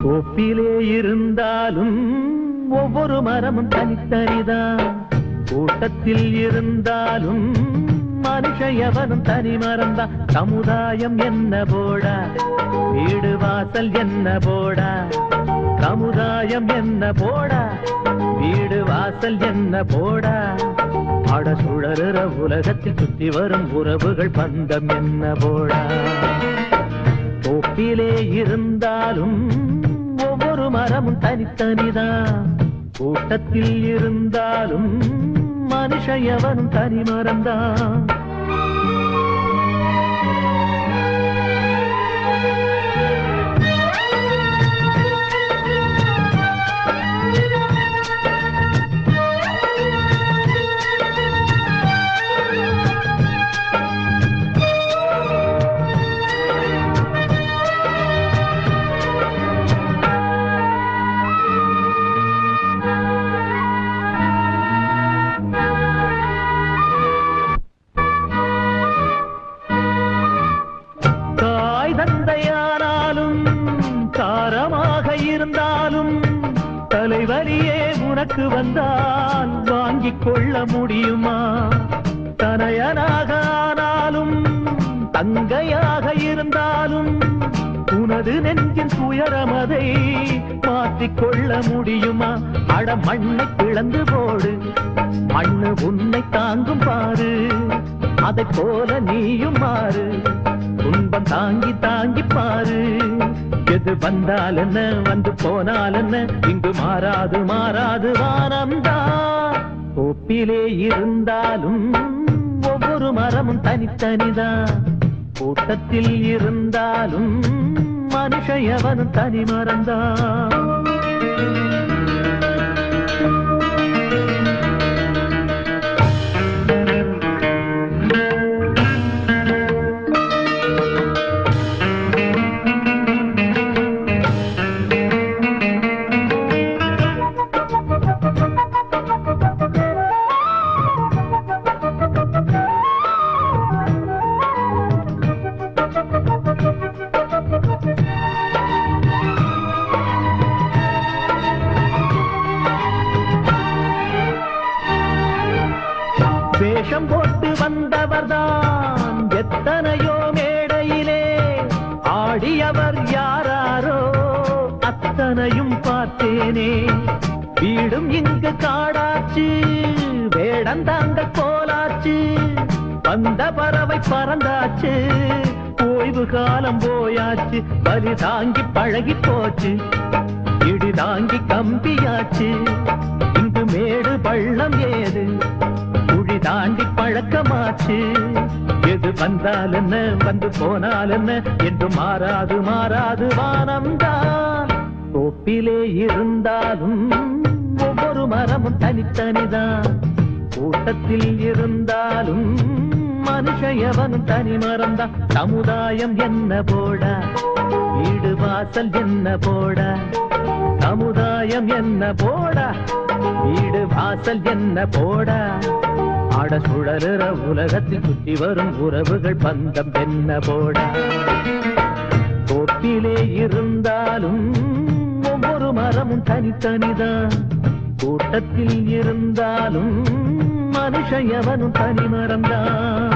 கோப்பிலே இருந்தாலும் ஒவ்வொரு மரமும் தனித்தனிதான். கூட்டத்தில் இருந்தாலும் மனுஷ எவனும் தனி மரம்தான். சமுதாயம் என்ன போடா, வீடு வாசல் என்ன போடா. சமுதாயம் என்ன போடா, வீடு வாசல் என்ன போடா. அட சுழறுற உலகத்தில் சுற்றி வரும் உறவுகள் பந்தம் என்ன போடா. கோப்பிலே இருந்தாலும் ஒவ்வொரு மரமும் தனித்தனிதான். கூட்டத்தில் இருந்தாலும் மனுஷ எவனும் தனி மரம்தான். தலைவலியே உனக்கு வந்தால் வாங்கிக் கொள்ள முடியுமா? தனையனாக ஆனாலும் தங்கையாக இருந்தாலும் உனது நெஞ்சின் துயரமதை மாற்றிக்கொள்ள முடியுமா? அட மண்ணை பிளந்து போடு, மண்ணு உன்னை தாங்கும் பாரு. அதை போல நீயும் மாறு, துன்பம் தாங்கி தாங்கி பாரு. எது வந்தால் என்ன, வந்து போனால் என்ன, இங்கு மாறாது மாறாது வானம்தான். கோப்பிலே இருந்தாலும் ஒவ்வொரு மரமும் தனித்தனிதான். கூட்டத்தில் இருந்தாலும் மனுஷ எவனும் தனி மரம்தான். வேஷம் போட்டு வந்தவர்தான் எத்தனையோ மேடையிலே ஆடியவர் யாராரோ அத்தனையும் பார்த்தேனே. வீடும் இங்கு காடாச்சு, வேடந்தாங்க கோலாச்சு. வந்த பறவை பறந்தாச்சு, ஓய்வு காலம் போயாச்சு. பலி தாங்கி பழகி போச்சு, இடி தாங்கி கம்பியாச்சு. இங்கு மேடு பள்ளம் ஏது, குழி தாண்டி பழக்கமாச்சு. எது வந்தால் என்ன, வந்து போனால் என்ன, என்று மாறாது மாறாது வானம்தான். கோப்பிலே இருந்தாலும் ஒவ்வொரு மரமும் தனித்தனிதான். கூட்டத்தில் இருந்தாலும் மனுஷ எவனும் தனி மரம்தான். சமுதாயம் என்ன போடா, வீடு வாசல் என்ன போடா. சமுதாயம் என்ன போடா, வீடு வாசல் என்ன போடா. ஆட சுழலுற உலகத்தில் சுற்றி வரும் உறவுகள் பந்தம் என்ன போடா. கோப்பிலே இருந்தாலும் ஒவ்வொரு மரமும் தனித்தனிதான். கூட்டத்தில் இருந்தாலும் மனுஷ எவனும் தனி மரம்தான்.